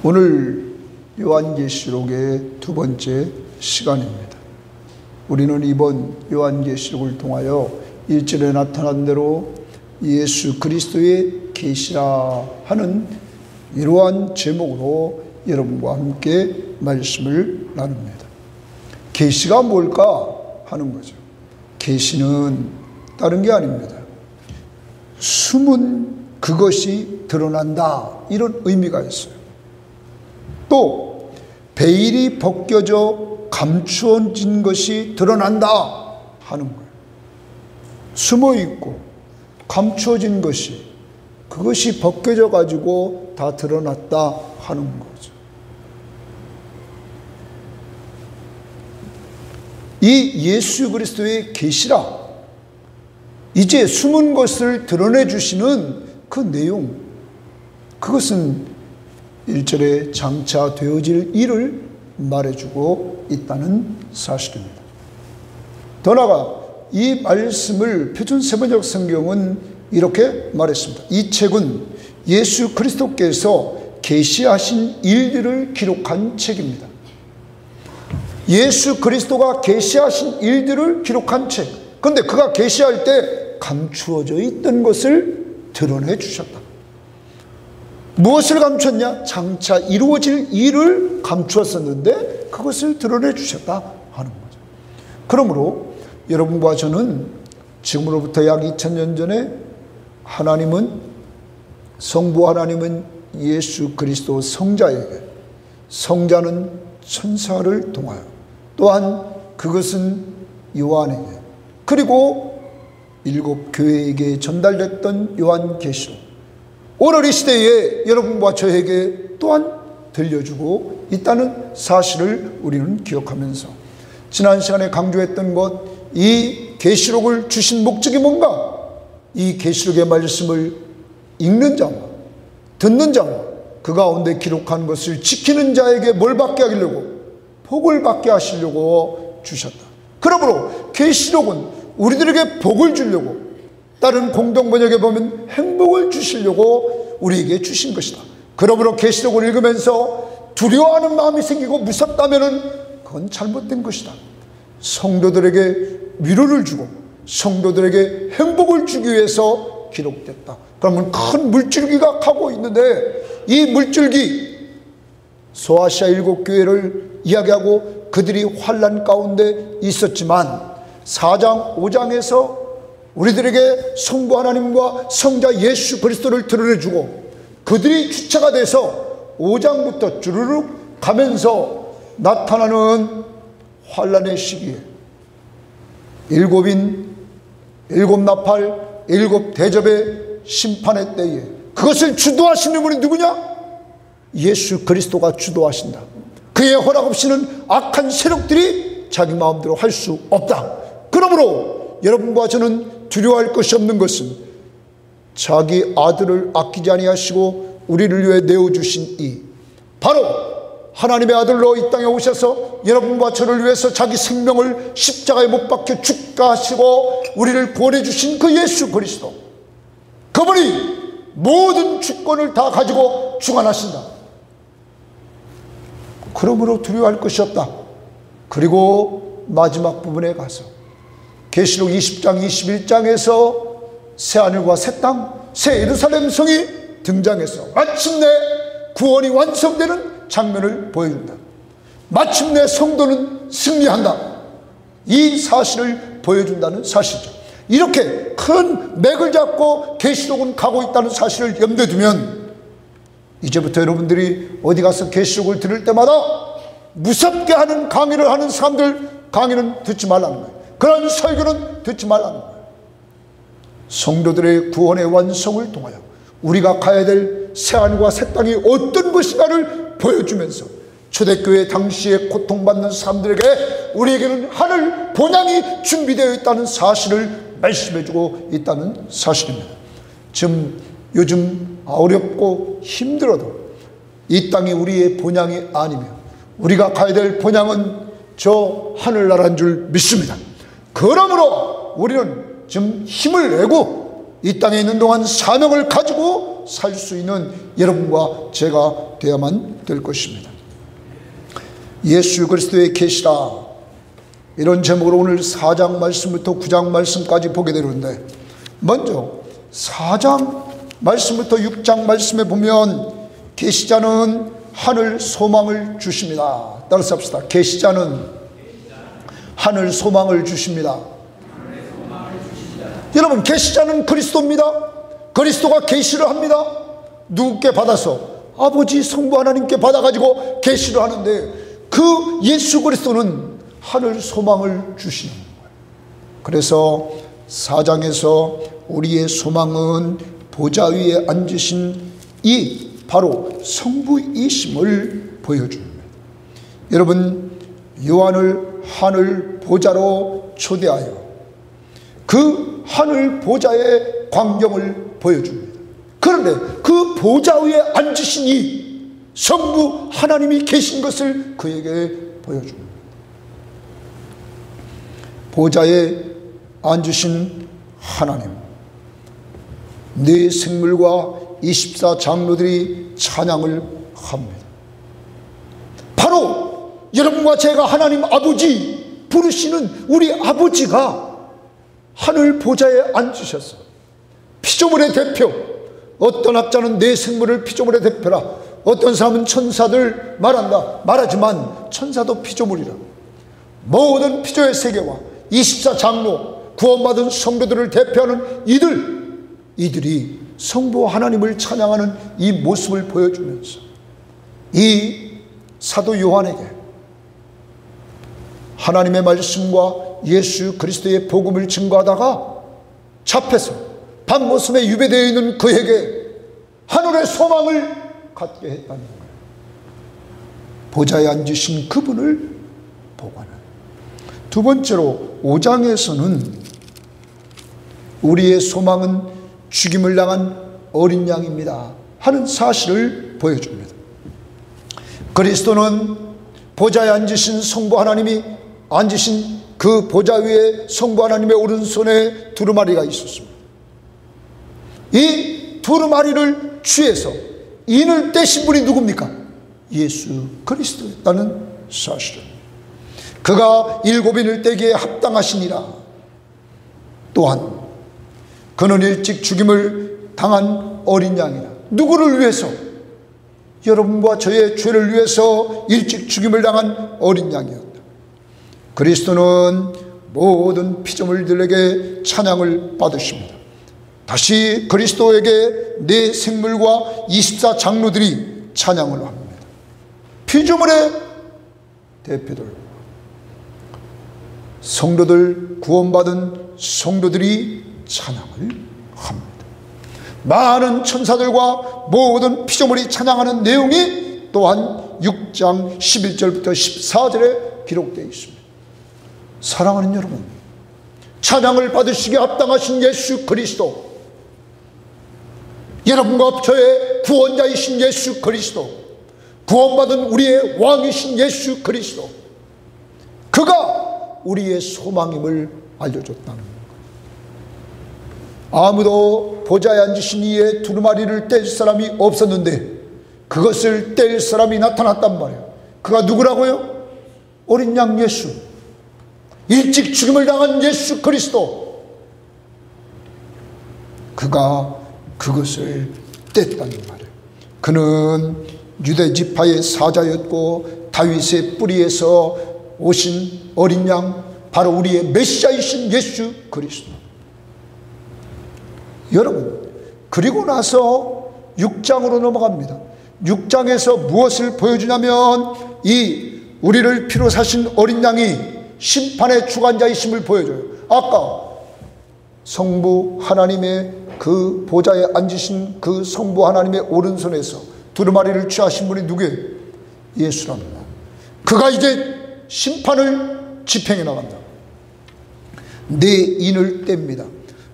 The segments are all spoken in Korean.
오늘 요한계시록의 두 번째 시간입니다. 우리는 이번 요한계시록을 통하여 1절에 나타난 대로 예수 그리스도의 계시라 하는 이러한 제목으로 여러분과 함께 말씀을 나눕니다. 계시가 뭘까 하는 거죠. 계시는 다른 게 아닙니다. 숨은 그것이 드러난다, 이런 의미가 있어요. 또 베일이 벗겨져 감추어진 것이 드러난다 하는 거예요. 숨어 있고 감추어진 것이, 그것이 벗겨져 가지고 다 드러났다 하는 거죠. 이 예수 그리스도의 계시라, 이제 숨은 것을 드러내 주시는 그 내용, 그것은 1절에 장차 되어질 일을 말해주고 있다는 사실입니다. 더 나아가 이 말씀을 표준 세번역 성경은 이렇게 말했습니다. 이 책은 예수 그리스도께서 계시하신 일들을 기록한 책입니다. 예수 그리스도가 계시하신 일들을 기록한 책. 그런데 그가 계시할 때 감추어져 있던 것을 드러내 주셨다. 무엇을 감췄냐? 장차 이루어질 일을 감추었었는데 그것을 드러내 주셨다 하는 거죠. 그러므로 여러분과 저는 지금으로부터 약 2000년 전에 성부 하나님은 예수 그리스도 성자에게, 성자는 천사를 통하여, 또한 그것은 요한에게, 그리고 7 교회에게 전달됐던 요한계시록, 오늘 이 시대에 여러분과 저에게 또한 들려주고 있다는 사실을 우리는 기억하면서, 지난 시간에 강조했던 것, 이 계시록을 주신 목적이 뭔가? 이 계시록의 말씀을 읽는 자와 듣는 자와 그 가운데 기록한 것을 지키는 자에게 뭘 받게 하려고? 복을 받게 하시려고 주셨다. 그러므로 계시록은 우리들에게 복을 주려고, 다른 공동번역에 보면 행복을 주시려고 우리에게 주신 것이다. 그러므로 계시록을 읽으면서 두려워하는 마음이 생기고 무섭다면 그건 잘못된 것이다. 성도들에게 위로를 주고 성도들에게 행복을 주기 위해서 기록됐다. 그러면 큰 물줄기가 가고 있는데, 이 물줄기, 소아시아 7 교회를 이야기하고 그들이 환난 가운데 있었지만 4장 5장에서 우리들에게 성부 하나님과 성자 예수 그리스도를 드러내주고, 그들이 주체가 돼서 5장부터 주르륵 가면서 나타나는 환난의 시기에 7인, 7나팔, 7 대접의 심판의 때에 그것을 주도하시는 분이 누구냐? 예수 그리스도가 주도하신다. 그의 허락 없이는 악한 세력들이 자기 마음대로 할 수 없다. 그러므로 여러분과 저는 두려워할 것이 없는 것은, 자기 아들을 아끼지 아니하시고 우리를 위해 내어주신 이, 바로 하나님의 아들로 이 땅에 오셔서 여러분과 저를 위해서 자기 생명을 십자가에 못 박혀 죽게 하시고 우리를 구원해 주신 그 예수 그리스도, 그분이 모든 주권을 다 가지고 주관하신다. 그러므로 두려워할 것이 없다. 그리고 마지막 부분에 가서 계시록 20장 21장에서 새하늘과 새 땅, 새 예루살렘 성이 등장해서 마침내 구원이 완성되는 장면을 보여준다. 마침내 성도는 승리한다. 이 사실을 보여준다는 사실이죠. 이렇게 큰 맥을 잡고 계시록은 가고 있다는 사실을 염두에 두면, 이제부터 여러분들이 어디 가서 계시록을 들을 때마다 무섭게 하는 강의를 하는 사람들 강의는 듣지 말라는 거예요. 그런 설교는 듣지 말라는 거예요. 성도들의 구원의 완성을 통하여 우리가 가야 될 새하늘과 새 땅이 어떤 것인가를 보여주면서, 초대교회 당시에 고통받는 사람들에게 우리에게는 하늘 본향이 준비되어 있다는 사실을 말씀해주고 있다는 사실입니다. 지금 요즘 어렵고 힘들어도 이 땅이 우리의 본향이 아니며 우리가 가야 될 본향은 저 하늘나라인 줄 믿습니다. 그러므로 우리는 지금 힘을 내고 이 땅에 있는 동안 사명을 가지고 바로 살 수 있는 여러분과 제가 되어야만 될 것입니다. 예수 그리스도의 계시라, 이런 제목으로 오늘 4장 말씀부터 9장 말씀까지 보게 되는데, 먼저 4장 말씀부터 6장 말씀에 보면 계시자는 하늘 소망을 주십니다. 따라서 합시다. 계시자는 하늘 소망을 주십니다. 여러분, 계시자는 그리스도입니다. 그리스도가 계시를 합니다. 누구께 받아서? 아버지 성부 하나님께 받아가지고 계시를 하는데, 그 예수 그리스도는 하늘 소망을 주시는 거예요. 그래서 4장에서 우리의 소망은 보좌 위에 앉으신 이 바로 성부이심을 보여줍니다. 여러분, 요한을 하늘 보좌로 초대하여 그 하늘 보좌의 광경을 보여줍니다. 그런데 그 보좌 위에 앉으신 이 성부 하나님이 계신 것을 그에게 보여줍니다. 보좌에 앉으신 하나님, 네 생물과 24 장로들이 찬양을 합니다. 바로 여러분과 제가 하나님 아버지 부르시는 우리 아버지가 하늘 보좌에 앉으셔서 피조물의 대표, 어떤 학자는 네 생물을 피조물의 대표라, 어떤 사람은 천사들 말하지만 천사도 피조물이라, 모든 피조의 세계와 24 장로, 구원받은 성도들을 대표하는 이들이 성부 하나님을 찬양하는 이 모습을 보여주면서 이 사도 요한에게 하나님의 말씀과 예수 그리스도의 복음을 증거하다가 잡혀서 밤모섬에 유배되어 있는 그에게 하늘의 소망을 갖게 했다는 거예요. 보좌에 앉으신 그분을 보고는. 두 번째로 5장에서는 우리의 소망은 죽임을 당한 어린 양입니다 하는 사실을 보여줍니다. 그리스도는 보좌에 앉으신 성부 하나님이 앉으신 그 보좌 위에 성부 하나님의 오른손에 두루마리가 있었습니다. 이 두루마리를 취해서 인을 떼신 분이 누굽니까? 예수 그리스도였다는 사실입니다. 그가 7인을 떼기에 합당하시니라. 또한 그는 일찍 죽임을 당한 어린 양이라. 누구를 위해서? 여러분과 저의 죄를 위해서 일찍 죽임을 당한 어린 양이었다. 그리스도는 모든 피조물들에게 찬양을 받으십니다. 다시 그리스도에게 네 생물과 24 장로들이 찬양을 합니다. 피조물의 대표들, 성도들, 구원받은 성도들이 찬양을 합니다. 많은 천사들과 모든 피조물이 찬양하는 내용이 또한 6장 11절부터 14절에 기록되어 있습니다. 사랑하는 여러분, 찬양을 받으시기에 합당하신 예수 그리스도, 여러분과 저의 구원자이신 예수 그리스도, 구원받은 우리의 왕이신 예수 그리스도, 그가 우리의 소망임을 알려줬다는 것. 아무도 보좌에 앉으신 이의 두루마리를 뗄 사람이 없었는데 그것을 뗄 사람이 나타났단 말이에요. 그가 누구라고요? 어린 양 예수, 일찍 죽임을 당한 예수 그리스도, 그가 그것을 뗐다는 말이에요. 그는 유대 지파의 사자였고 다윗의 뿌리에서 오신 어린 양, 바로 우리의 메시아이신 예수 그리스도. 여러분, 그리고 나서 6장으로 넘어갑니다. 6장에서 무엇을 보여주냐면 이 우리를 피로 사신 어린 양이 심판의 주관자이심을 보여줘요. 아까 성부 하나님의 그 보좌에 앉으신 그 성부 하나님의 오른손에서 두루마리를 취하신 분이 누구예요? 예수랍니다. 그가 이제 심판을 집행해 나간다. 네 인을 뗍니다.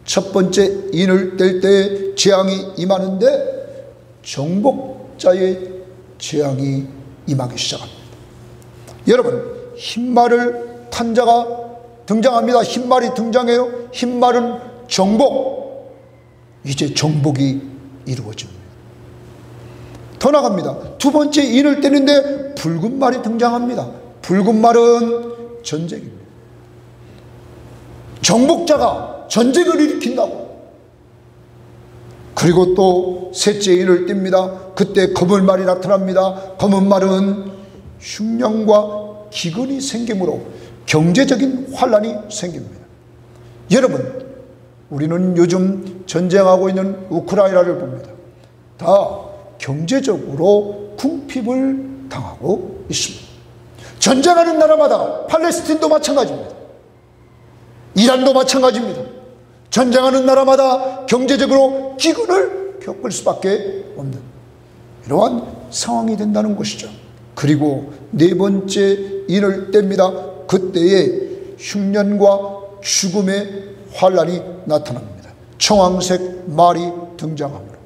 첫 번째 인을 뗄 때 재앙이 임하는데 정복자의 재앙이 임하기 시작합니다. 여러분, 흰말을 탄 자가 등장합니다. 흰말이 등장해요. 흰말은 정복. 이제 정복이 이루어집니다. 더 나갑니다. 두 번째 인을 떼는데 붉은 말이 등장합니다. 붉은 말은 전쟁입니다. 정복자가 전쟁을 일으킨다고. 그리고 또 셋째 인을 띱니다. 그때 검은 말이 나타납니다. 검은 말은 흉년과 기근이 생기므로 경제적인 환란이 생깁니다. 여러분, 우리는 요즘 전쟁하고 있는 우크라이나를 봅니다. 다 경제적으로 궁핍을 당하고 있습니다. 전쟁하는 나라마다 팔레스틴도 마찬가지입니다. 이란도 마찬가지입니다. 전쟁하는 나라마다 경제적으로 기근을 겪을 수밖에 없는 이러한 상황이 된다는 것이죠. 그리고 네 번째 인을 뗍니다. 그때에 흉년과 죽음의 환란이 나타납니다. 청황색 말이 등장합니다.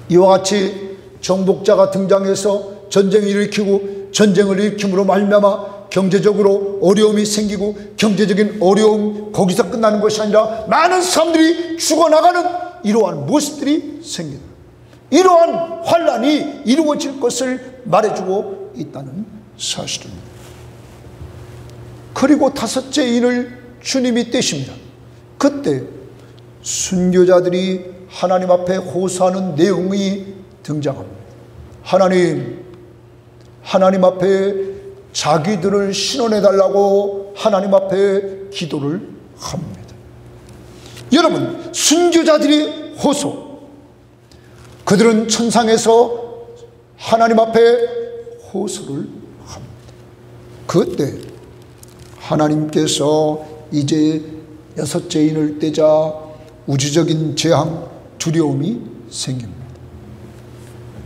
이와 같이 정복자가 등장해서 전쟁을 일으키고 전쟁을 일으킴으로 말미암아 경제적으로 어려움이 생기고 경제적인 어려움 거기서 끝나는 것이 아니라 많은 사람들이 죽어나가는 이러한 모습들이 생깁니다. 이러한 환란이 이루어질 것을 말해주고 있다는 사실입니다. 그리고 다섯째 인을 주님이 떼십니다. 그때 순교자들이 하나님 앞에 호소하는 내용이 등장합니다. 하나님 앞에 자기들을 신원해달라고 하나님 앞에 기도를 합니다. 여러분, 순교자들이 호소, 그들은 천상에서 하나님 앞에 호소를 합니다. 그때 하나님께서 이제 여섯째 인을 떼자 우주적인 재앙, 두려움이 생깁니다.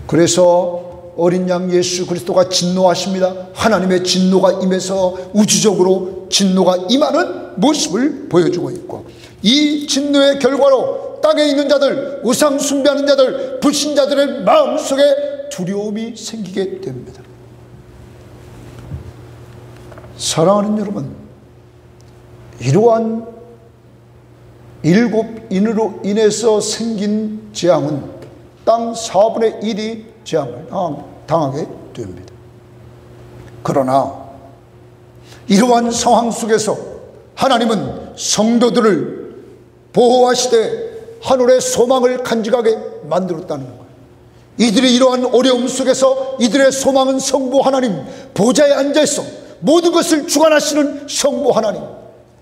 그래서 어린 양 예수 그리스도가 진노하십니다. 하나님의 진노가 임해서 우주적으로 진노가 임하는 모습을 보여주고 있고, 이 진노의 결과로 땅에 있는 자들, 우상 숭배하는 자들, 불신자들의 마음속에 두려움이 생기게 됩니다. 사랑하는 여러분, 이러한 일곱 인으로 인해서 생긴 재앙은 땅 4분의 1이 재앙을 당하게 됩니다. 그러나 이러한 상황 속에서 하나님은 성도들을 보호하시되 하늘의 소망을 간직하게 만들었다는 거예요. 이들이 이러한 어려움 속에서 이들의 소망은 성부 하나님, 보좌에 앉아있어 모든 것을 주관하시는 성부 하나님,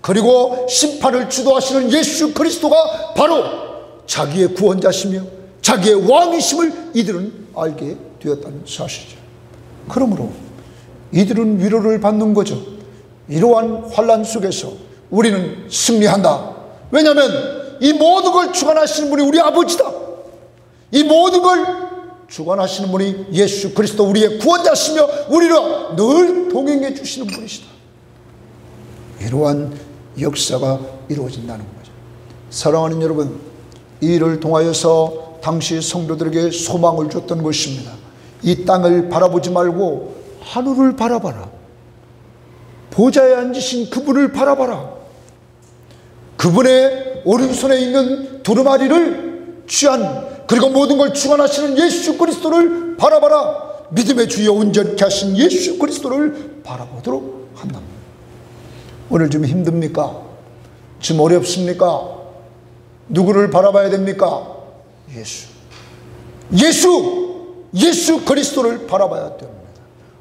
그리고 심판을 주도하시는 예수 그리스도가 바로 자기의 구원자시며 자기의 왕이심을 이들은 알게 되었다는 사실이죠. 그러므로 이들은 위로를 받는 거죠. 이러한 환란 속에서 우리는 승리한다. 왜냐하면 이 모든 걸 주관하시는 분이 우리 아버지다. 이 모든 걸 주관하시는 분이 예수 그리스도 우리의 구원자시며 우리와 늘 동행해 주시는 분이시다. 이러한 역사가 이루어진다는 거죠. 사랑하는 여러분, 이 일을 통하여서 당시 성도들에게 소망을 줬던 것입니다. 이 땅을 바라보지 말고 하늘을 바라봐라. 보좌에 앉으신 그분을 바라봐라. 그분의 오른손에 있는 두루마리를 취한, 그리고 모든 걸 주관하시는 예수 그리스도를 바라봐라. 믿음의 주여 온전케 하신 예수 그리스도를 바라보도록 한답니다. 오늘 좀 힘듭니까? 좀 어렵습니까? 누구를 바라봐야 됩니까? 예수 그리스도를 바라봐야 됩니다.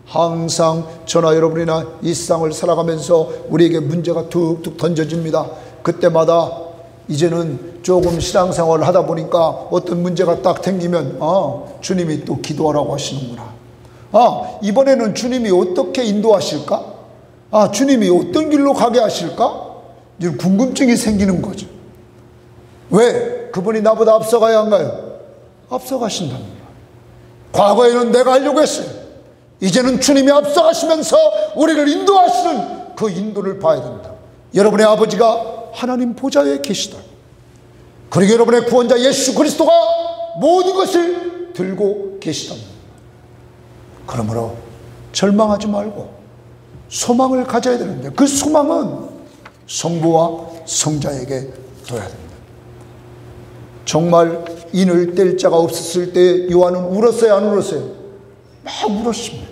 항상 저나 여러분이나 이 세상을 살아가면서 우리에게 문제가 툭툭 던져집니다. 그때마다 이제는 조금 신앙생활을 하다 보니까 어떤 문제가 딱 생기면 주님이 또 기도하라고 하시는구나. 이번에는 주님이 어떻게 인도하실까? 주님이 어떤 길로 가게 하실까? 이런 궁금증이 생기는 거죠. 왜? 그분이 나보다 앞서가야 한가요? 앞서가신답니다. 과거에는 내가 하려고 했어요. 이제는 주님이 앞서가시면서 우리를 인도하시는 그 인도를 봐야 된다. 여러분의 아버지가 하나님 보좌에 계시다. 그리고 여러분의 구원자 예수 그리스도가 모든 것을 들고 계시답니다. 그러므로 절망하지 말고 소망을 가져야 되는데, 그 소망은 성부와 성자에게 둬야 됩니다. 정말 인을 뗄 자가 없었을 때 요한은 울었어요, 안 울었어요? 막 울었습니다.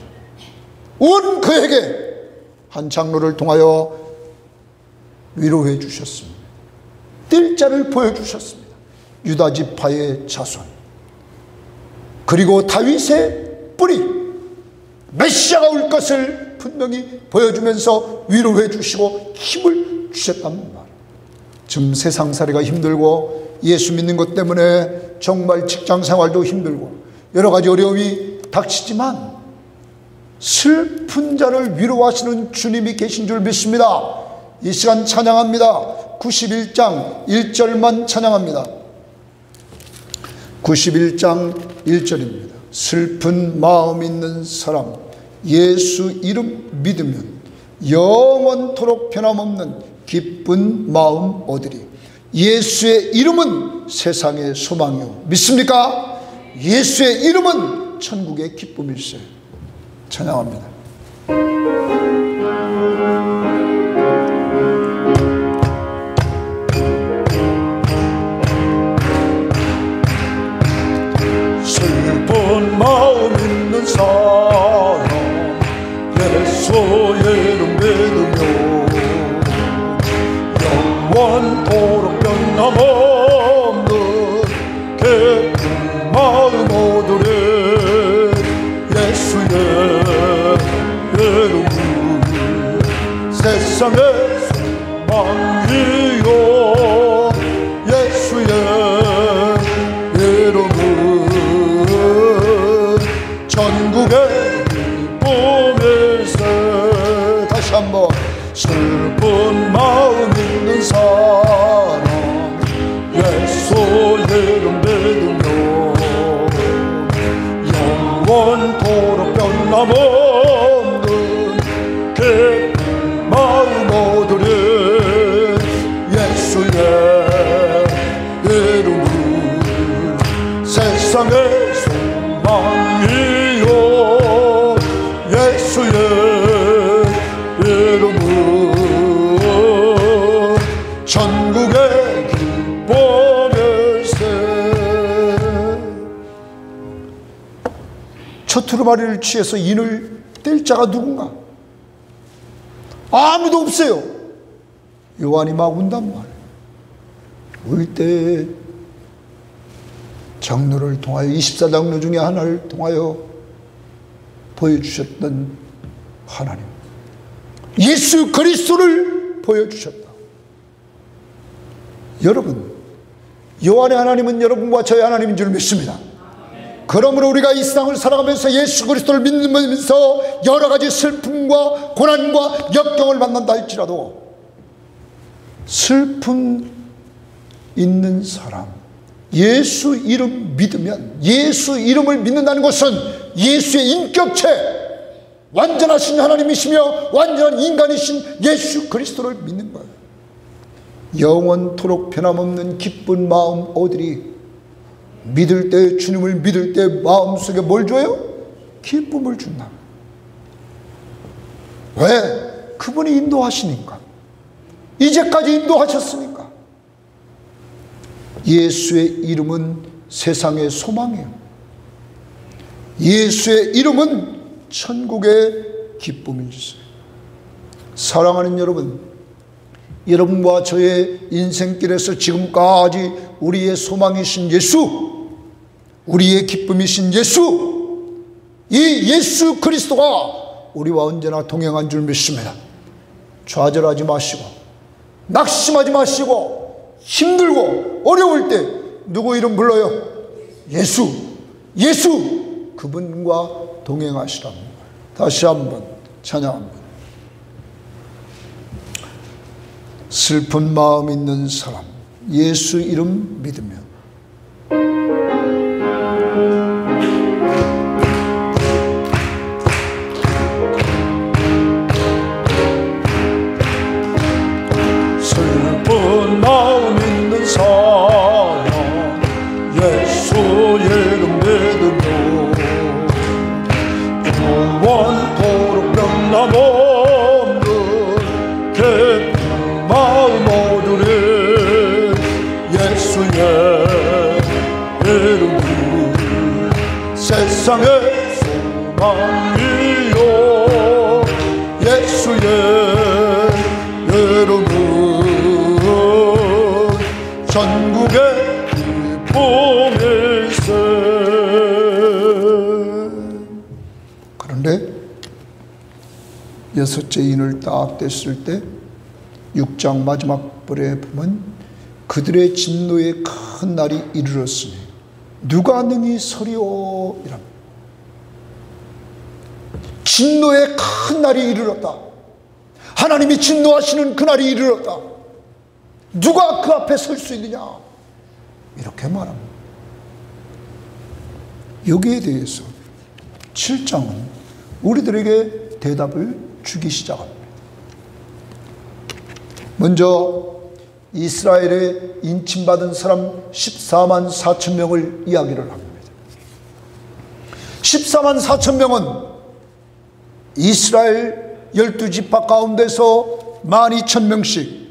온 그에게 한 장로를 통하여 위로해 주셨습니다. 뗄 자를 보여주셨습니다. 유다 지파의 자손, 그리고 다윗의 뿌리, 메시아가 올 것을 분명히 보여주면서 위로해 주시고 힘을 주셨단 말이에요. 지금 세상살이가 힘들고 예수 믿는 것 때문에 정말 직장생활도 힘들고 여러 가지 어려움이 닥치지만 슬픈 자를 위로하시는 주님이 계신 줄 믿습니다. 이 시간 찬양합니다. 91장 1절만 찬양합니다. 91장 1절입니다. 슬픈 마음 있는 사람, 예수 이름 믿으면 영원토록 변함없는 기쁜 마음 얻으리. 예수의 이름은 세상의 소망이요, 믿습니까? 예수의 이름은 천국의 기쁨일세. 찬양합니다. 슬픈 마음 있는 사람, 예수의 이름 믿으며 영원토록 변함없는 기쁜 마음 얻으리. 예수의 이름은 세상의 소망이요, 예수의 이름은 전국의 기쁨일세. 다시 한번. 슬픈 마음 있는 사람, 예수 이름 믿으며 영원토록 변함없는 기쁜 마음 얻으리. 예수의 이름은 세상의 소망이요, 예수의 이름은 전국의 기쁨일세. 저 두루마리를 취해서 인을 뗄 자가 누군가? 아무도 없어요. 요한이 막 운단 말이에요. 울 때 장로를 통하여, 24장로 중에 하나를 통하여 보여주셨던 하나님, 예수 그리스도를 보여주셨다. 여러분, 요한의 하나님은 여러분과 저의 하나님인 줄 믿습니다. 그러므로 우리가 이 세상을 살아가면서 예수 그리스도를 믿으면서 여러 가지 슬픔과 고난과 역경을 만난다 할지라도 슬픔 있는 사람, 예수 이름 믿으면, 예수 이름을 믿는다는 것은 예수의 인격체, 완전하신 하나님이시며 완전한 인간이신 예수 그리스도를 믿는 거예요. 영원토록 변함없는 기쁜 마음 얻으리. 믿을 때, 주님을 믿을 때 마음속에 뭘 줘요? 기쁨을 준다. 왜? 그분이 인도하시니까. 이제까지 인도하셨으니까. 예수의 이름은 세상의 소망이에요. 예수의 이름은 천국의 기쁨이었어요. 사랑하는 여러분, 여러분과 저의 인생길에서 지금까지 우리의 소망이신 예수, 우리의 기쁨이신 예수, 이 예수 그리스도가 우리와 언제나 동행한 줄 믿습니다. 좌절하지 마시고, 낙심하지 마시고, 힘들고 어려울 때 누구 이름 불러요? 예수, 예수, 그분과 동행하시랍니다. 다시 한번 찬양합니다. 슬픈 마음 있는 사람, 예수 이름 믿으면 슬픈 마음 있는 사람, 예수 이름 믿으면 영원토록 변함없는 기쁜 마음 얻으리. 예수의 세상의 소망이요 예수의 여러분 전국의 기쁨일세. 그런데 여섯째 인을 딱 뗐을 때 6장 마지막 벌에 보면 그들의 진노의 큰 날이 이르렀으니 누가 능히 서리오 이랍니다. 진노의 큰 날이 이르렀다. 하나님이 진노하시는 그 날이 이르렀다. 누가 그 앞에 설 수 있느냐 이렇게 말합니다. 여기에 대해서 7장은 우리들에게 대답을 주기 시작합니다. 먼저 이스라엘에 인침받은 사람 14만 4천 명을 이야기를 합니다. 14만 4천 명은 이스라엘 12지파 가운데서 12,000명씩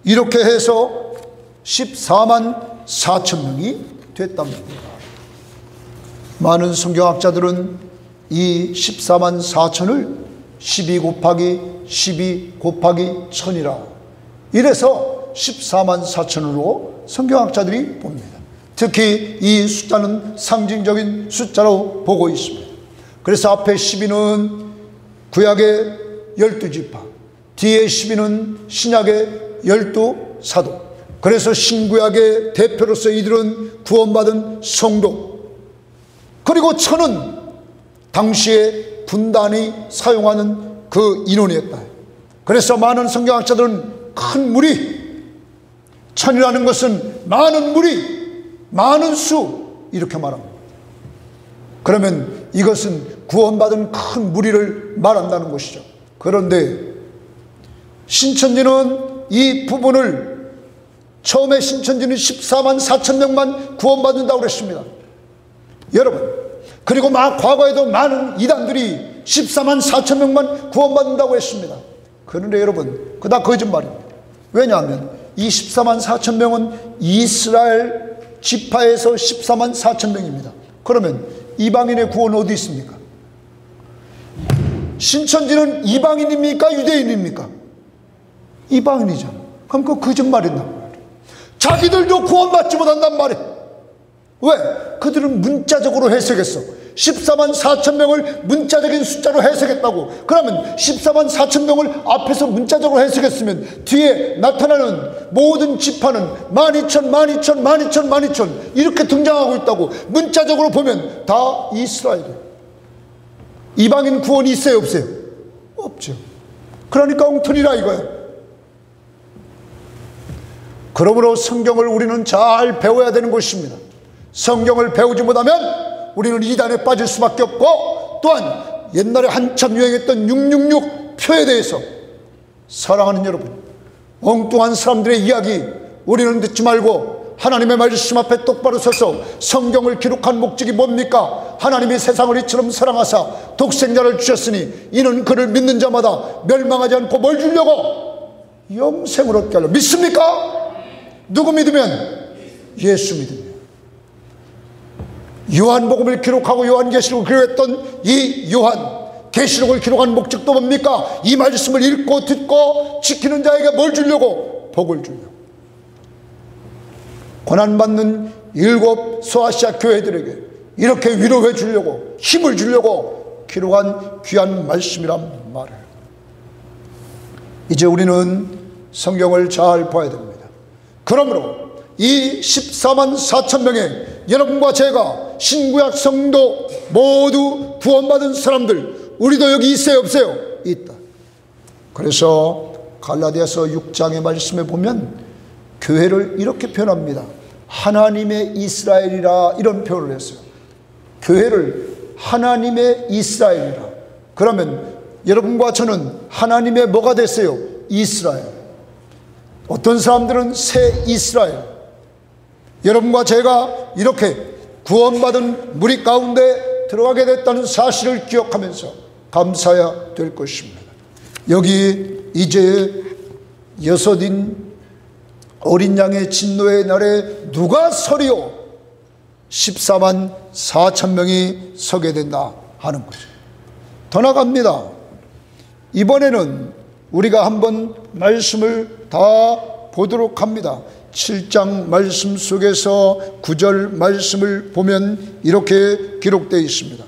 이렇게 해서 14만 4천 명이 됐답니다. 많은 성경학자들은 이 14만 4천을 12 곱하기 12 곱하기 1000이라 이래서 14만 4천으로 성경학자들이 봅니다. 특히 이 숫자는 상징적인 숫자로 보고 있습니다. 그래서 앞에 12는 구약의 12지파, 뒤에 12는 신약의 12사도. 그래서 신구약의 대표로서 이들은 구원받은 성도, 그리고 1000은 당시에 군단이 사용하는 그 인원이었다. 그래서 많은 성경학자들은 큰 무리, 1000이라는 것은 많은 무리, 많은 수 이렇게 말합니다. 그러면 이것은 구원받은 큰 무리를 말한다는 것이죠. 그런데 신천지는 이 부분을 처음에 신천지는 14만 4천 명만 구원받는다고 그랬습니다. 여러분, 그리고 과거에도 많은 이단들이 14만 4천 명만 구원받는다고 했습니다. 그런데 여러분, 그다 거짓말입니다. 왜냐하면 이 14만 4천 명은 이스라엘 지파에서 14만 4천 명입니다. 그러면 이방인의 구원은 어디 있습니까? 신천지는 이방인입니까? 유대인입니까? 이방인이잖아. 그럼 그거 거짓말이란 말이에요. 자기들도 구원받지 못한단 말이에요. 왜? 그들은 문자적으로 해석했어. 14만 4천 명을 문자적인 숫자로 해석했다고. 그러면 14만 4천 명을 앞에서 문자적으로 해석했으면 뒤에 나타나는 모든 지파는 12,000, 12,000, 12,000, 12,000 이렇게 등장하고 있다고. 문자적으로 보면 다 이스라엘이에요. 이방인 구원이 있어요, 없어요? 없죠. 그러니까 엉터리라 이거예요. 그러므로 성경을 우리는 잘 배워야 되는 것입니다. 성경을 배우지 못하면 우리는 이단에 빠질 수밖에 없고, 또한 옛날에 한참 유행했던 666 표에 대해서, 사랑하는 여러분, 엉뚱한 사람들의 이야기 우리는 듣지 말고 하나님의 말씀 앞에 똑바로 서서 성경을 기록한 목적이 뭡니까? 하나님이 세상을 이처럼 사랑하사 독생자를 주셨으니 이는 그를 믿는 자마다 멸망하지 않고 뭘 주려고? 영생을 얻게 하려. 믿습니까? 누구 믿으면? 예수 믿으면. 요한복음을 기록하고 요한계시록을 기록했던 이 요한 계시록을 기록한 목적도 뭡니까? 이 말씀을 읽고 듣고 지키는 자에게 뭘 주려고? 복을 주려고. 고난받는 7 소아시아 교회들에게 이렇게 위로해 주려고, 힘을 주려고 기록한 귀한 말씀이란 말을. 이제 우리는 성경을 잘 봐야 됩니다. 그러므로 이 14만 4천 명의 여러분과 제가 신구약 성도 모두 구원받은 사람들, 우리도 여기 있어요, 없어요? 있다. 그래서 갈라디아서 6장의 말씀에 보면 교회를 이렇게 표현합니다. 하나님의 이스라엘이라, 이런 표현을 했어요. 교회를 하나님의 이스라엘이라. 그러면 여러분과 저는 하나님의 뭐가 됐어요? 이스라엘. 어떤 사람들은 새 이스라엘. 여러분과 제가 이렇게 구원받은 무리 가운데 들어가게 됐다는 사실을 기억하면서 감사해야 될 것입니다. 여기 이제 여섯인 어린 양의 진노의 날에 누가 서리오? 14만 4천 명이 서게 된다 하는 거죠. 더 나갑니다. 이번에는 우리가 한번 말씀을 다 보도록 합니다. 7장 말씀 속에서 9절 말씀을 보면 이렇게 기록되어 있습니다.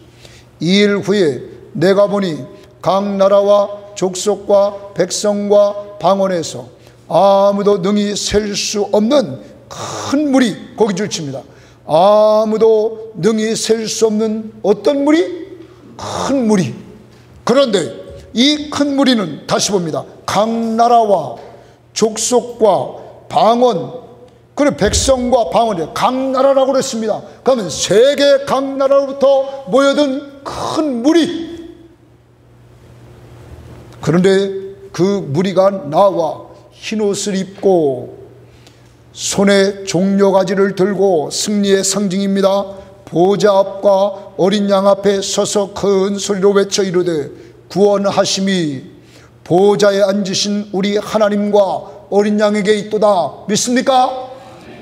2일 후에 내가 보니 각 나라와 족속과 백성과 방언에서 아무도 능히 셀 수 없는 큰 물이 거기 줄칩니다. 아무도 능히 셀 수 없는 어떤 물이? 큰 물이. 그런데 이 큰 무리는 다시 봅니다. 각 나라와 족속과 방언, 그리고 백성과 방언이에요. 각 나라라고 그랬습니다. 그러면 세계 각 나라로부터 모여든 큰 무리. 그런데 그 무리가 나와 흰옷을 입고 손에 종려가지를 들고 승리의 상징입니다. 보좌 앞과 어린 양 앞에 서서 큰 소리로 외쳐 이르되 구원하심이 보좌에 앉으신 우리 하나님과 어린 양에게 있도다. 믿습니까?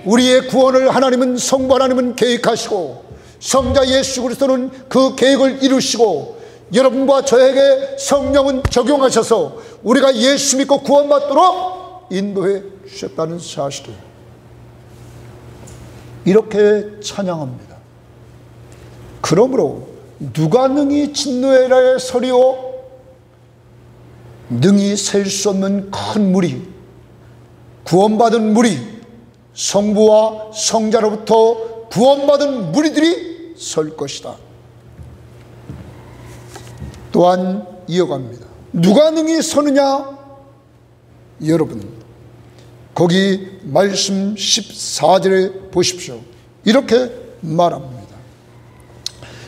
우리의 구원을 하나님은, 성부 하나님은 계획하시고 성자 예수 그리스도는 그 계획을 이루시고 여러분과 저에게 성령은 적용하셔서 우리가 예수 믿고 구원받도록 인도해 주셨다는 사실을 이렇게 찬양합니다. 그러므로 누가 능히 진노에라에 서리오? 능히 셀 수 없는 큰 무리, 구원받은 무리, 성부와 성자로부터 구원받은 무리들이 설 것이다. 또한 이어갑니다. 누가 능히 서느냐? 여러분 거기 말씀 14절에 보십시오. 이렇게 말합니다.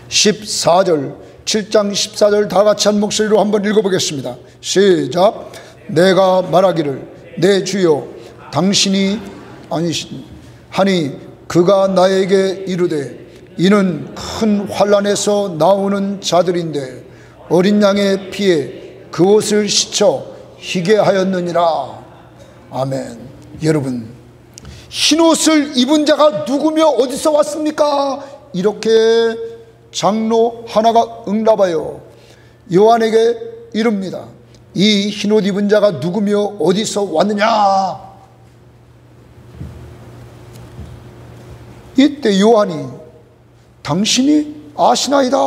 14절, 7장 14절 다 같이 한 목소리로 한번 읽어보겠습니다. 시작. 내가 말하기를 내 주여 당신이 아니시니 하니 그가 나에게 이르되 이는 큰 환난에서 나오는 자들인데 어린 양의 피에 그 옷을 씻어 희게 하였느니라. 아멘. 여러분 흰옷을 입은 자가 누구며 어디서 왔습니까? 이렇게 장로 하나가 응답하여 요한에게 이릅니다. 이 흰옷 입은 자가 누구며 어디서 왔느냐? 이때 요한이 당신이 아시나이다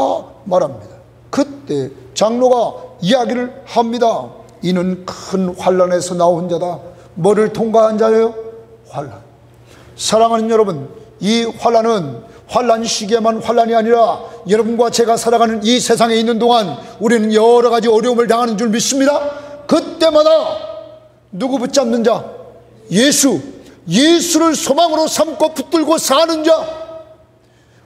말합니다. 그때 장로가 이야기를 합니다. 이는 큰 환난에서 나온 자다. 뭐를 통과한 자예요? 환난. 사랑하는 여러분, 이 환난은 환난 시기에만 환난이 아니라 여러분과 제가 살아가는 이 세상에 있는 동안 우리는 여러 가지 어려움을 당하는 줄 믿습니다. 그때마다 누구 붙잡는 자? 예수. 예수를 소망으로 삼고 붙들고 사는 자.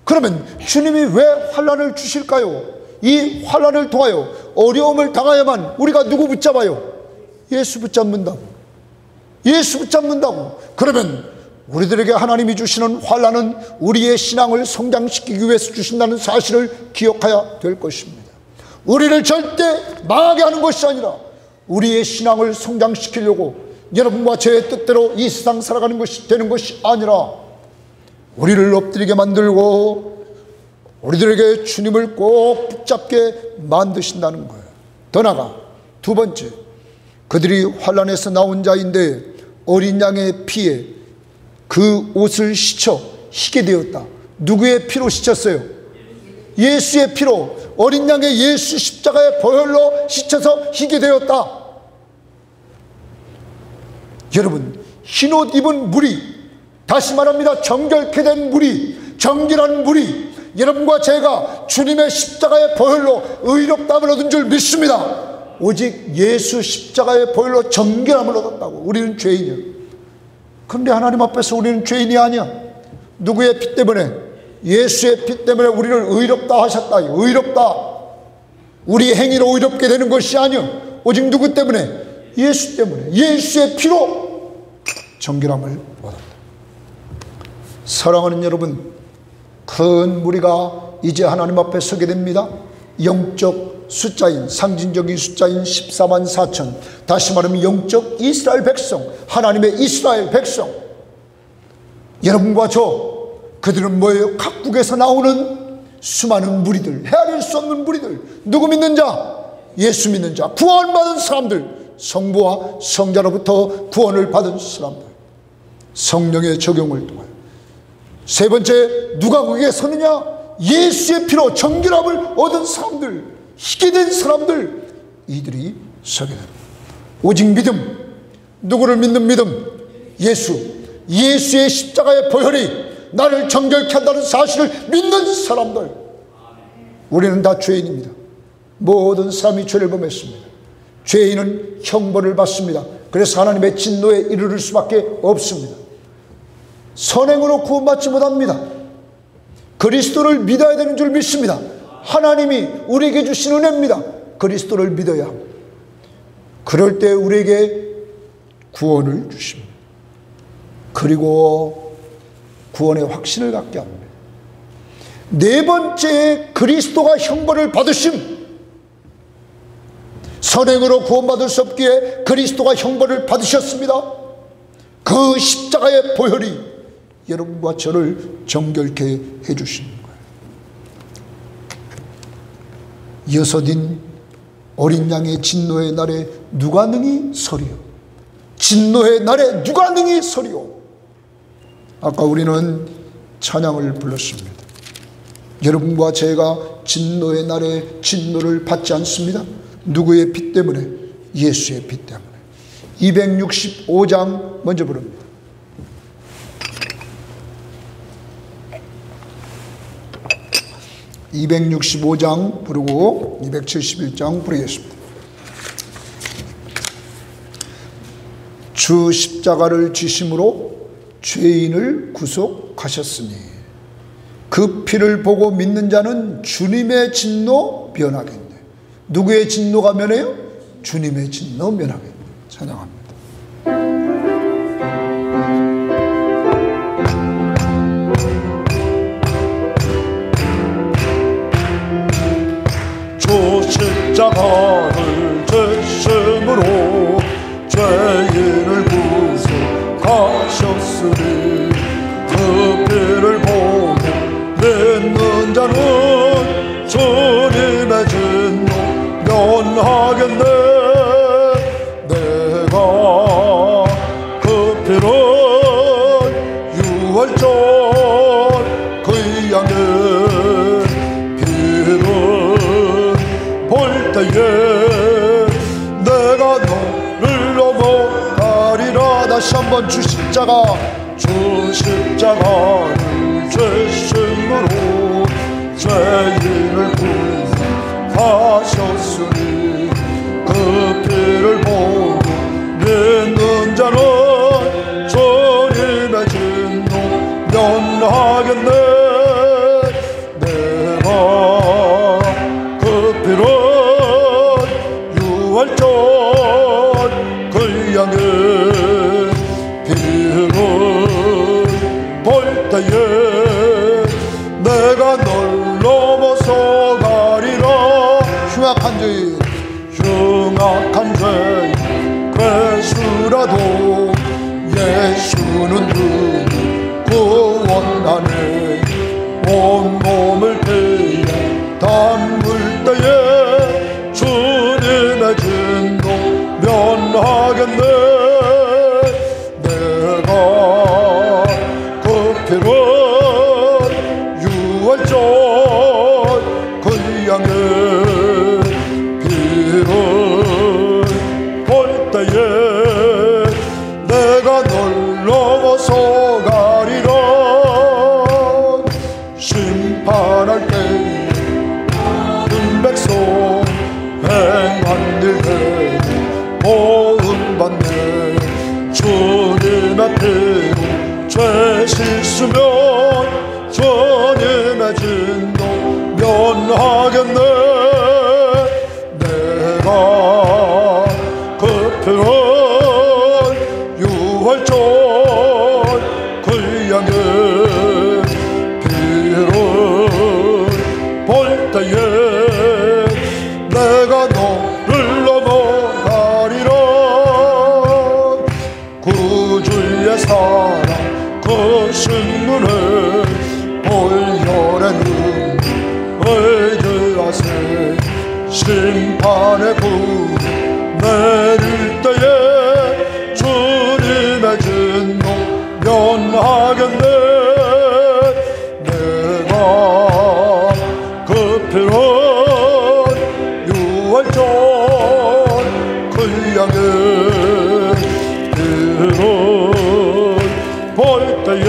그러면 주님이 왜 환난을 주실까요? 이 환난을 통하여 어려움을 당하여만 우리가 누구 붙잡아요? 예수 붙잡는다고. 예수 붙잡는다고. 그러면 우리들에게 하나님이 주시는 환난은 우리의 신앙을 성장시키기 위해서 주신다는 사실을 기억해야 될 것입니다. 우리를 절대 망하게 하는 것이 아니라 우리의 신앙을 성장시키려고 여러분과 제 뜻대로 이 세상 살아가는 것이 되는 것이 아니라 우리를 엎드리게 만들고 우리들에게 주님을 꼭 붙잡게 만드신다는 거예요. 더 나아가 두 번째, 그들이 환난에서 나온 자인데 어린 양의 피에 그 옷을 씻어 희게 되었다. 누구의 피로 씻었어요? 예수의 피로, 어린 양의 예수 십자가의 보혈로 씻어서 희게 되었다. 여러분 흰옷 입은 무리, 다시 말합니다. 정결케 된 무리, 정결한 무리, 여러분과 제가 주님의 십자가의 보혈로 의롭다함을 얻은 줄 믿습니다. 오직 예수 십자가의 보혈로 정결함을 얻었다고. 우리는 죄인이요. 그런데 하나님 앞에서 우리는 죄인이 아니야. 누구의 피 때문에? 예수의 피 때문에 우리를 의롭다 하셨다. 의롭다. 우리 행위로 의롭게 되는 것이 아니요. 오직 누구 때문에? 예수 때문에. 예수의 피로 정결함을 얻었다. 사랑하는 여러분, 큰 무리가 이제 하나님 앞에 서게 됩니다. 영적 숫자인, 상징적인 숫자인 14만 4천, 다시 말하면 영적 이스라엘 백성, 하나님의 이스라엘 백성, 여러분과 저 그들은 뭐예요? 각국에서 나오는 수많은 무리들, 헤아릴 수 없는 무리들. 누구 믿는 자? 예수 믿는 자, 구원받은 사람들, 성부와 성자로부터 구원을 받은 사람들, 성령의 적용을 통하여. 세 번째, 누가 거기에 서느냐? 예수의 피로 정결함을 얻은 사람들, 희게 된 사람들, 이들이 서게 됩니다. 오직 믿음, 누구를 믿는 믿음? 예수의 십자가의 보혈이 나를 정결케 한다는 사실을 믿는 사람들. 우리는 다 죄인입니다. 모든 사람이 죄를 범했습니다. 죄인은 형벌을 받습니다. 그래서 하나님의 진노에 이르를 수밖에 없습니다. 선행으로 구원받지 못합니다. 그리스도를 믿어야 되는 줄 믿습니다. 하나님이 우리에게 주신 은혜입니다. 그리스도를 믿어야 합니다. 그럴 때 우리에게 구원을 주십니다. 그리고 구원의 확신을 갖게 합니다. 네 번째, 그리스도가 형벌을 받으심. 선행으로 구원받을 수 없기에 그리스도가 형벌을 받으셨습니다. 그 십자가의 보혈이 여러분과 저를 정결케 해주시는 거예요. 여섯인 어린 양의 진노의 날에 누가 능히 서리요? 진노의 날에 누가 능히 서리요? 아까 우리는 찬양을 불렀습니다. 여러분과 제가 진노의 날에 진노를 받지 않습니다. 누구의 피 때문에? 예수의 피 때문에. 265장 먼저 부릅니다. 265장 부르고 271장 부르겠습니다. 주 십자가를 지심으로 죄인을 구속하셨으니 그 피를 보고 믿는 자는 주님의 진노 면하겠네. 누구의 진노가 면해요? 주님의 진노 면하겠네. 찬양합니다. 주 십자가를 지심으로 죄인을 구속하셨으니 그 피를 보고 믿는 자는 주님의 진노 면하겠네. 내가 그 피를 유월절 그 양의 피를 볼 때에 내가 너를 넘어가리라. 다시 한번 주 십자가를 죄심으로 죄인을 구속하셨으니 그 피를 보고 믿는 자는 주님의 진노 면하겠네. 내가 그 피를 유월절 그 양의 피를 볼 때에 내가 널 넘어서 가리라. 흉악한 죄인 괴수라도 예수는 능히 구원하네. 온몸을 피에 담글 때에 주님의 진노 면하겠네. 내가 그 피를 유월절 그 양의 피를 볼 때에 내가 널 넘어서 가리라. 심판할 때에 모든 백성 행한 일에 보응받네. 주님의 피로 죄 씻으면 주님의 진노 면하겠네. 내가 그 피를 유월절 그 양의 피를 볼 때에 내가 너를 넘어가리라. 구주의 사랑 그 신문을 심판의 불 내릴 때에 주님의 진노 면하겠네. 내가 그 피로 유월절 그 양의 이름 볼 때에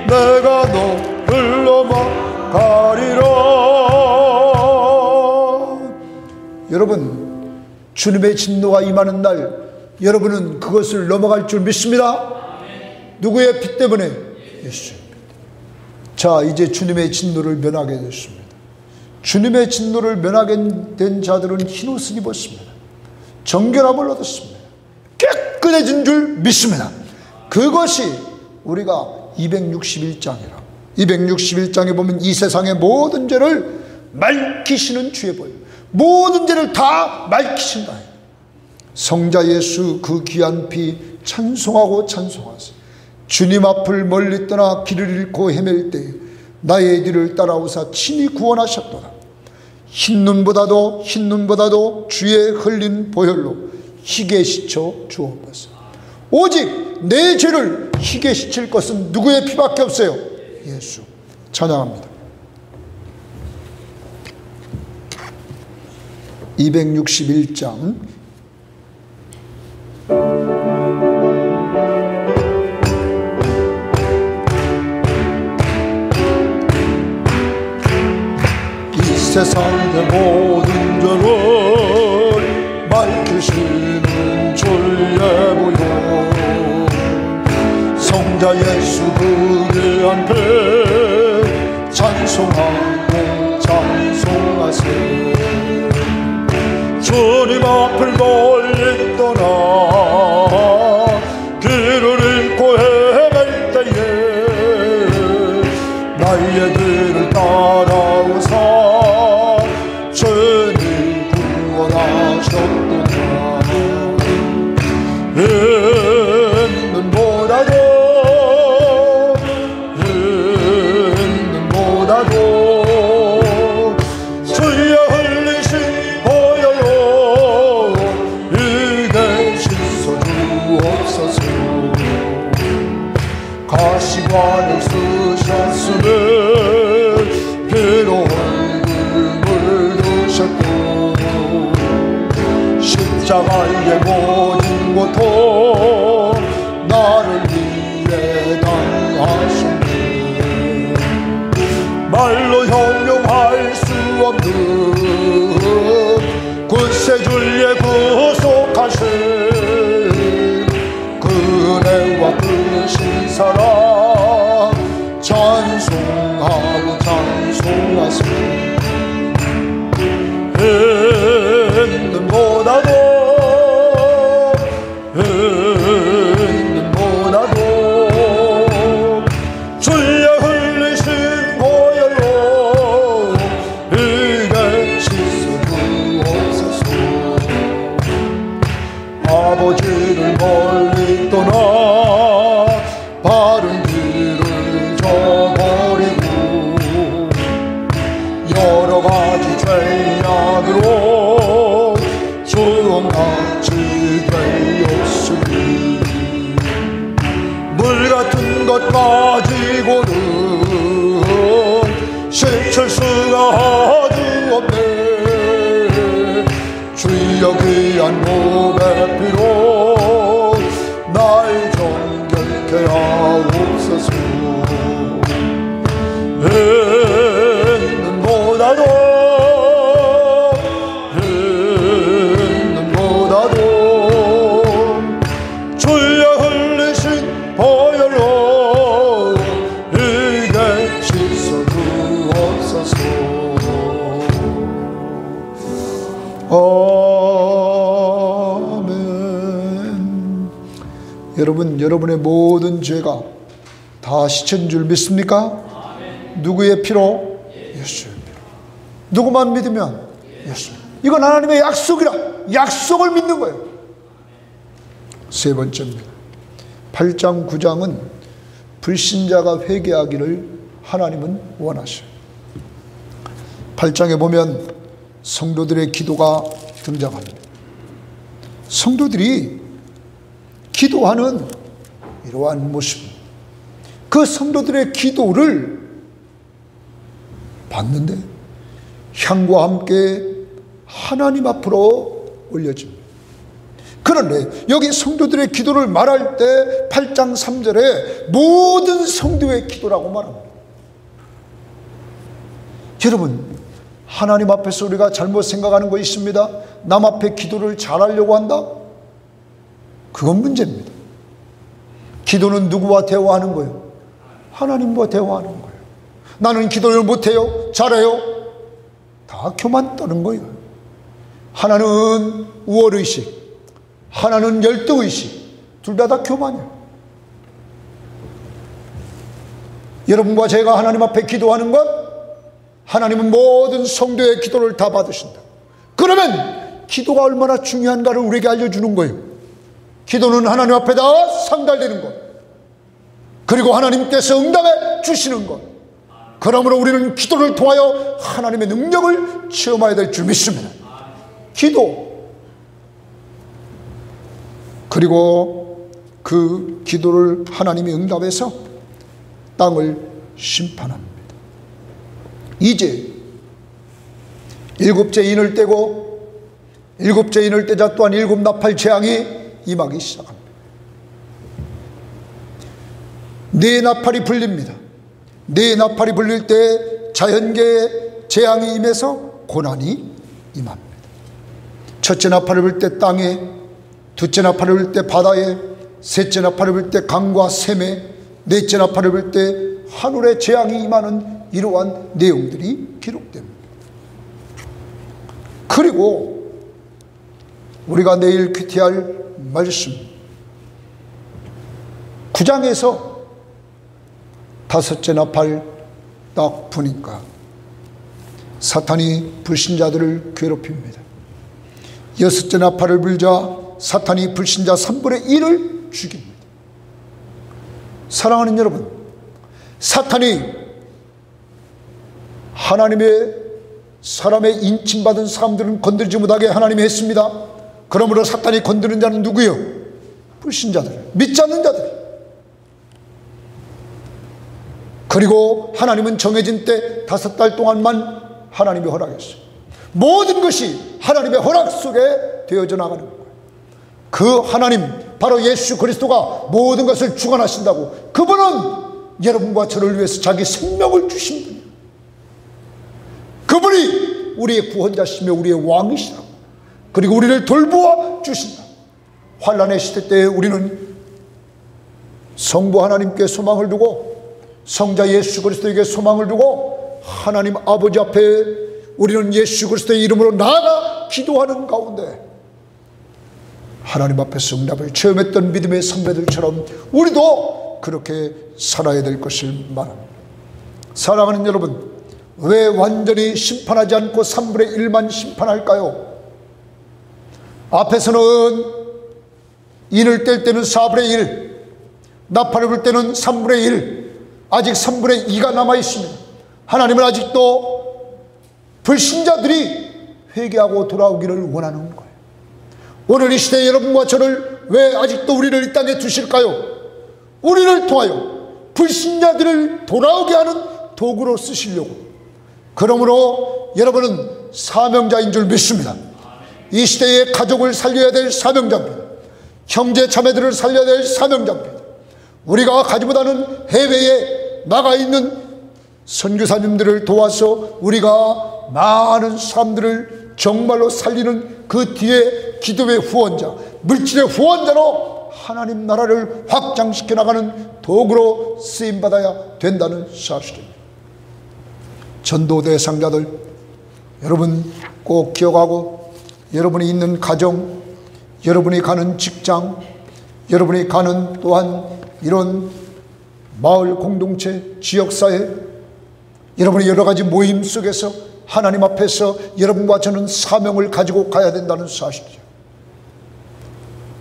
내가 너를 넘어가리라. 여러분, 주님의 진노가 임하는 날 여러분은 그것을 넘어갈 줄 믿습니다. 누구의 피 때문에? 예수님. 자, 이제 주님의 진노를 면하게 됐습니다. 주님의 진노를 면하게 된 자들은 흰옷을 입었습니다. 정결함을 얻었습니다. 깨끗해진 줄 믿습니다. 그것이 우리가 261장이라 261장에 보면 이 세상의 모든 죄를 맑히시는 주의 보여, 모든 죄를 다 맑히신다. 성자 예수 그 귀한 피 찬송하고 찬송하세요. 주님 앞을 멀리 떠나 길을 잃고 헤맬 때에 나의 뒤를 따라오사 친히 구원하셨도다. 흰눈보다도 주의 흘린 보혈로 희게 씻어 주옵소서. 오직 내 죄를 희게 씻을 것은 누구의 피밖에 없어요? 예수. 찬양합니다. 261장 이 세상의 모든 죄를 밝히시는 주의 보혈, 성자 예수 그 귀한 피 찬송하고 찬송하세. 주님 앞을 멀리 떠나 길을 잃고 헤맬 때에 나의 길을 따라오사 주님 구원하셨도다. 있는보다도 주의 흘리신 보혈로 이게 씻어 주옵소서. 가시관을 쓰셨으니 피로 얼굴을 드셨고 십자가의 모든 고통 나를 위해 당하셨네. 말로 형용할 수 없는 구세주의 구속하신 그 은혜와 크신 사랑 찬송하고 찬송하세. 있는보다도 주의 흘리신 보혈로 이게 씻어 주옵소서. 아버지를 멀리 떠나 바른 길을 저버리고 여러 가지 죄악으로 주홍같이 되었으니 물 같은 것 가지고는 씻을 수가 아주 없네. 주여 귀한 몸의 피로 날 정결케 하옵소서. 있는보다도 주의 흘리신 보혈로 이게 씻어 주옵소서. 아멘. 여러분, 여러분의 모든 죄가 다 씻은 줄 믿습니까? 누구의 피로? 예수의 피로. 누구만 믿으면? 예수. 이건 하나님의 약속이라. 약속을 믿는 거예요. 세 번째입니다. 8장 9장은 불신자가 회개하기를 하나님은 원하셔요. 8장에 보면 성도들의 기도가 등장합니다. 성도들이 기도하는 이러한 모습, 그 성도들의 기도를 봤는데 향과 함께 하나님 앞으로 올려집니다. 그런데 여기 성도들의 기도를 말할 때 8장 3절에 모든 성도의 기도라고 말합니다. 여러분, 하나님 앞에서 우리가 잘못 생각하는 거 있습니다. 남 앞에 기도를 잘하려고 한다? 그건 문제입니다. 기도는 누구와 대화하는 거예요? 하나님과 대화하는 거예요. 나는 기도를 못해요? 잘해요? 다 교만 떠는 거예요. 하나는 우월의식, 하나는 열등의식, 둘 다 교만이에요. 여러분과 제가 하나님 앞에 기도하는 것, 하나님은 모든 성도의 기도를 다 받으신다. 그러면 기도가 얼마나 중요한가를 우리에게 알려주는 거예요. 기도는 하나님 앞에 다 상달되는 것, 그리고 하나님께서 응답해 주시는 것. 그러므로 우리는 기도를 통하여 하나님의 능력을 체험해야 될 줄 믿습니다. 기도, 그리고 그 기도를 하나님이 응답해서 땅을 심판합니다. 이제 일곱째 인을 떼고 일곱째 인을 떼자 또한 일곱 나팔 재앙이 임하기 시작합니다. 네 나팔이 불립니다. 네 나팔이 불릴 때 자연계의 재앙이 임해서 고난이 임합니다. 첫째 나팔을 불 때 땅에, 둘째 나팔을 불 때 바다에, 셋째 나팔을 불 때 강과 샘에, 넷째 나팔을 불 때 하늘에 재앙이 임하는 이러한 내용들이 기록됩니다. 그리고 우리가 내일 큐티할 말씀 9장에서 다섯째 나팔 딱 부니까 사탄이 불신자들을 괴롭힙니다. 여섯째 나팔을 불자 사탄이 불신자 3분의 1을 죽입니다. 사랑하는 여러분, 사탄이 하나님의 사람의 인침받은 사람들은 건드리지 못하게 하나님이 했습니다. 그러므로 사탄이 건드는 자는 누구요? 불신자들, 믿지 않는 자들. 그리고 하나님은 정해진 때 5달 동안만 하나님이 허락했어요. 모든 것이 하나님의 허락 속에 되어져 나가는 거예요. 그 하나님, 바로 예수 그리스도가 모든 것을 주관하신다고. 그분은 여러분과 저를 위해서 자기 생명을 주신 분이에요. 그분이 우리의 구원자시며 우리의 왕이시라고. 그리고 우리를 돌보아 주신다. 환난의 시대 때에 우리는 성부 하나님께 소망을 두고, 성자 예수 그리스도에게 소망을 두고, 하나님 아버지 앞에 우리는 예수 그리스도의 이름으로 나아가 기도하는 가운데 하나님 앞에서 응답을 체험했던 믿음의 선배들처럼 우리도 그렇게 살아야 될 것을 말합니다. 사랑하는 여러분, 왜 완전히 심판하지 않고 3분의 1만 심판할까요? 앞에서는 인을 뗄 때는 4분의 1, 나팔을 불 때는 3분의 1, 아직 3분의 2가 남아있습니다. 하나님은 아직도 불신자들이 회개하고 돌아오기를 원하는 거예요. 오늘 이 시대에 여러분과 저를 왜 아직도 우리를 이 땅에 두실까요? 우리를 통하여 불신자들을 돌아오게 하는 도구로 쓰시려고. 그러므로 여러분은 사명자인 줄 믿습니다. 이 시대의 가족을 살려야 될 사명자입니다. 형제 자매들을 살려야 될 사명자입니다. 우리가 가지보다는 해외에 나가 있는 선교사님들을 도와서 우리가 많은 사람들을 정말로 살리는 그 뒤에 기도의 후원자, 물질의 후원자로 하나님 나라를 확장시켜 나가는 도구로 쓰임받아야 된다는 사실입니다. 전도 대상자들, 여러분 꼭 기억하고, 여러분이 있는 가정, 여러분이 가는 직장, 여러분이 가는 또한 이런 마을 공동체, 지역사회, 여러분이 여러 가지 모임 속에서 하나님 앞에서 여러분과 저는 사명을 가지고 가야 된다는 사실이죠.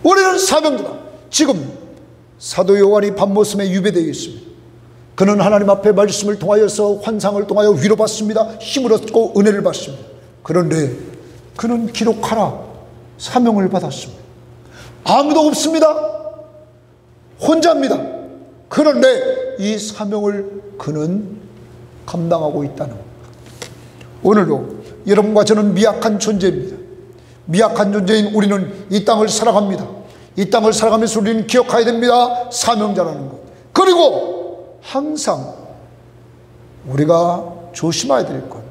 우리는 사명자다. 지금 사도 요한이 밤모섬에 유배되어 있습니다. 그는 하나님 앞에 말씀을 통하여서 환상을 통하여 위로받습니다. 힘을 얻고 은혜를 받습니다. 그런데 그는 기록하라 사명을 받았습니다. 아무도 없습니다. 혼자입니다. 그런데 이 사명을 그는 감당하고 있다는 것. 오늘도 여러분과 저는 미약한 존재입니다. 미약한 존재인 우리는 이 땅을 살아갑니다. 이 땅을 살아가면서 우리는 기억해야 됩니다. 사명자라는 것. 그리고 항상 우리가 조심해야 될 것,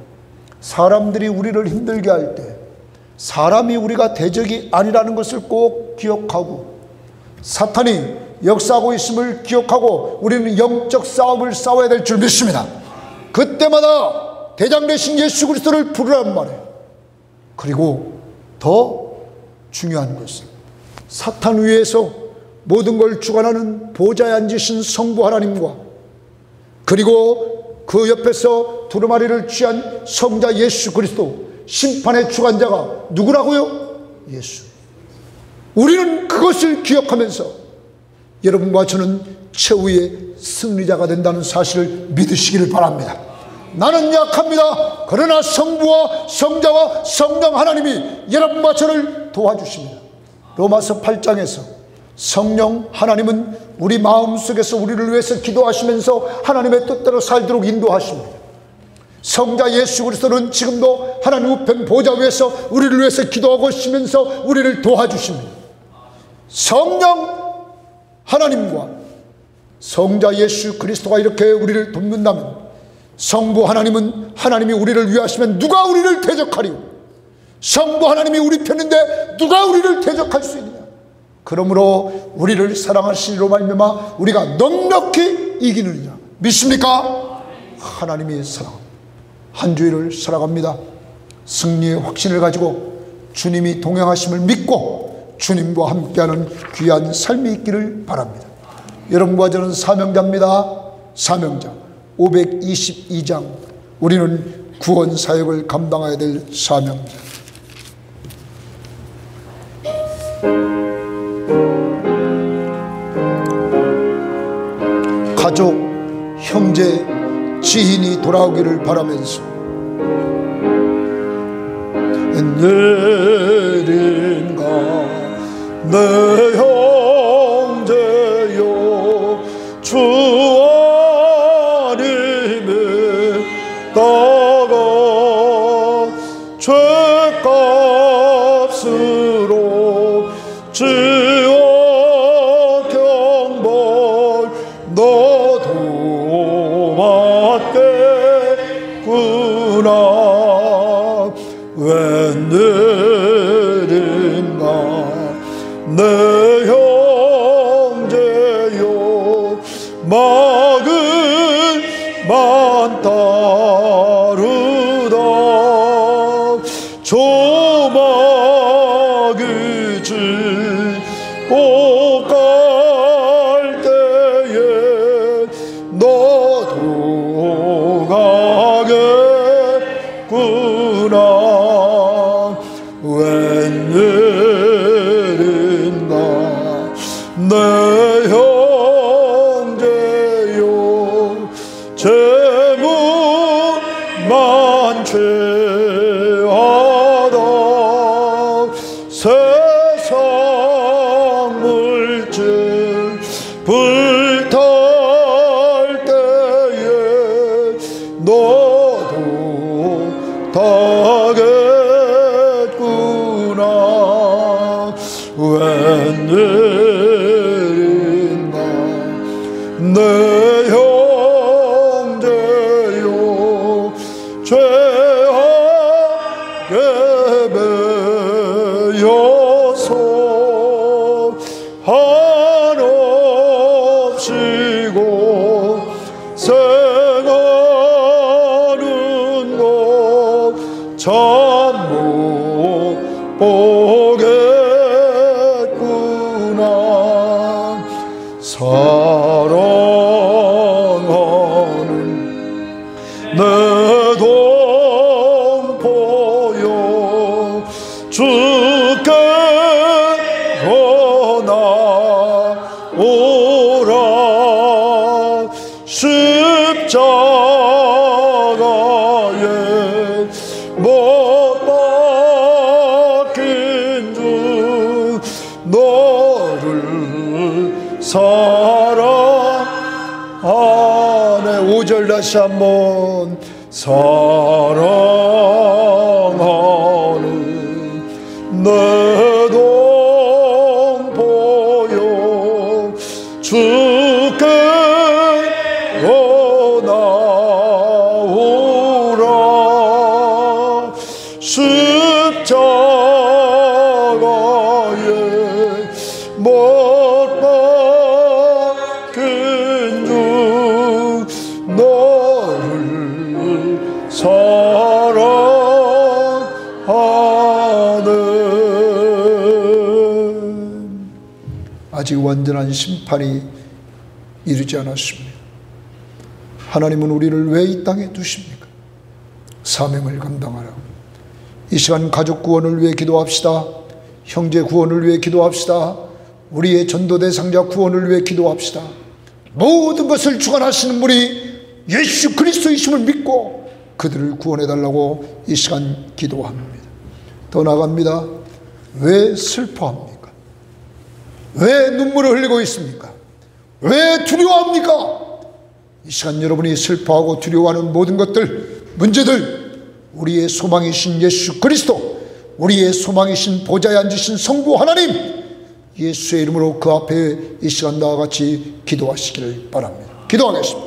사람들이 우리를 힘들게 할 때 사람이 우리가 대적이 아니라는 것을 꼭 기억하고, 사탄이 역사하고 있음을 기억하고 우리는 영적 싸움을 싸워야 될 줄 믿습니다. 그때마다 대장 되신 예수 그리스도를 부르란 말이에요. 그리고 더 중요한 것은 사탄 위에서 모든 걸 주관하는 보좌에 앉으신 성부 하나님과, 그리고 그 옆에서 두루마리를 취한 성자 예수 그리스도, 심판의 주관자가 누구라고요? 예수. 우리는 그것을 기억하면서 여러분과 저는 최후의 승리자가 된다는 사실을 믿으시기를 바랍니다. 나는 약합니다. 그러나 성부와 성자와 성령 하나님이 여러분과 저를 도와주십니다. 로마서 8장에서 성령 하나님은 우리 마음속에서 우리를 위해서 기도하시면서 하나님의 뜻대로 살도록 인도하십니다. 성자 예수 그리스도는 지금도 하나님 우편 보좌 위에서 우리를 위해서 기도하고 계시면서 우리를 도와주십니다. 성령 하나님과 성자 예수 그리스도가 이렇게 우리를 돕는다면, 성부 하나님은 하나님이 우리를 위하시면 누가 우리를 대적하리요? 성부 하나님이 우리 편인데 누가 우리를 대적할 수 있느냐? 그러므로 우리를 사랑하시니로 말미암아 우리가 넉넉히 이기느니라. 믿습니까? 하나님의 사랑. 한 주일을 살아갑니다. 승리의 확신을 가지고 주님이 동행하심을 믿고 주님과 함께하는 귀한 삶이 있기를 바랍니다. 여러분과 저는 사명자입니다. 사명자. 522장. 우리는 구원 사역을 감당해야 될 사명자. 가족, 형제, 지인이 돌아오기를 바라면서 내린가 내 형제여 주 안임에 따가 죄값으로 지어 경벌 너도 받겠구나. 웬일인가 내 형제여 막을만 따르다 조막이 지고 갈 때에 너도 가겠구나. 웬일인가 내 형제여 재물만 취하다 세상 물질 불탈 때에 너도 타겠구나. 웬일인가 내 형제여 죄악에 매여서 한없이고 생하는 것 참 못 보겠구나. 사랑하는 내 동포여 주께 나오라. 십자가에 못 너를 사랑하네. 5절 다시 한번 사랑하는 내 동포여 주께로 나오라. 십자가에 못 박힌 주 너를 사랑하네. 아직 완전한 심판이 이르지 않았습니다. 하나님은 우리를 왜 이 땅에 두십니까? 사명을 감당하라고. 이 시간 가족 구원을 위해 기도합시다. 형제 구원을 위해 기도합시다. 우리의 전도 대상자 구원을 위해 기도합시다. 모든 것을 주관하시는 분이 예수 그리스도이심을 믿고 그들을 구원해달라고 이 시간 기도합니다. 더 나아갑니다. 왜 슬퍼합니까? 왜 눈물을 흘리고 있습니까? 왜 두려워합니까? 이 시간 여러분이 슬퍼하고 두려워하는 모든 것들, 문제들, 우리의 소망이신 예수 그리스도, 우리의 소망이신 보좌에 앉으신 성부 하나님, 예수의 이름으로 그 앞에 이 시간 나와 같이 기도하시기를 바랍니다. 기도하겠습니다.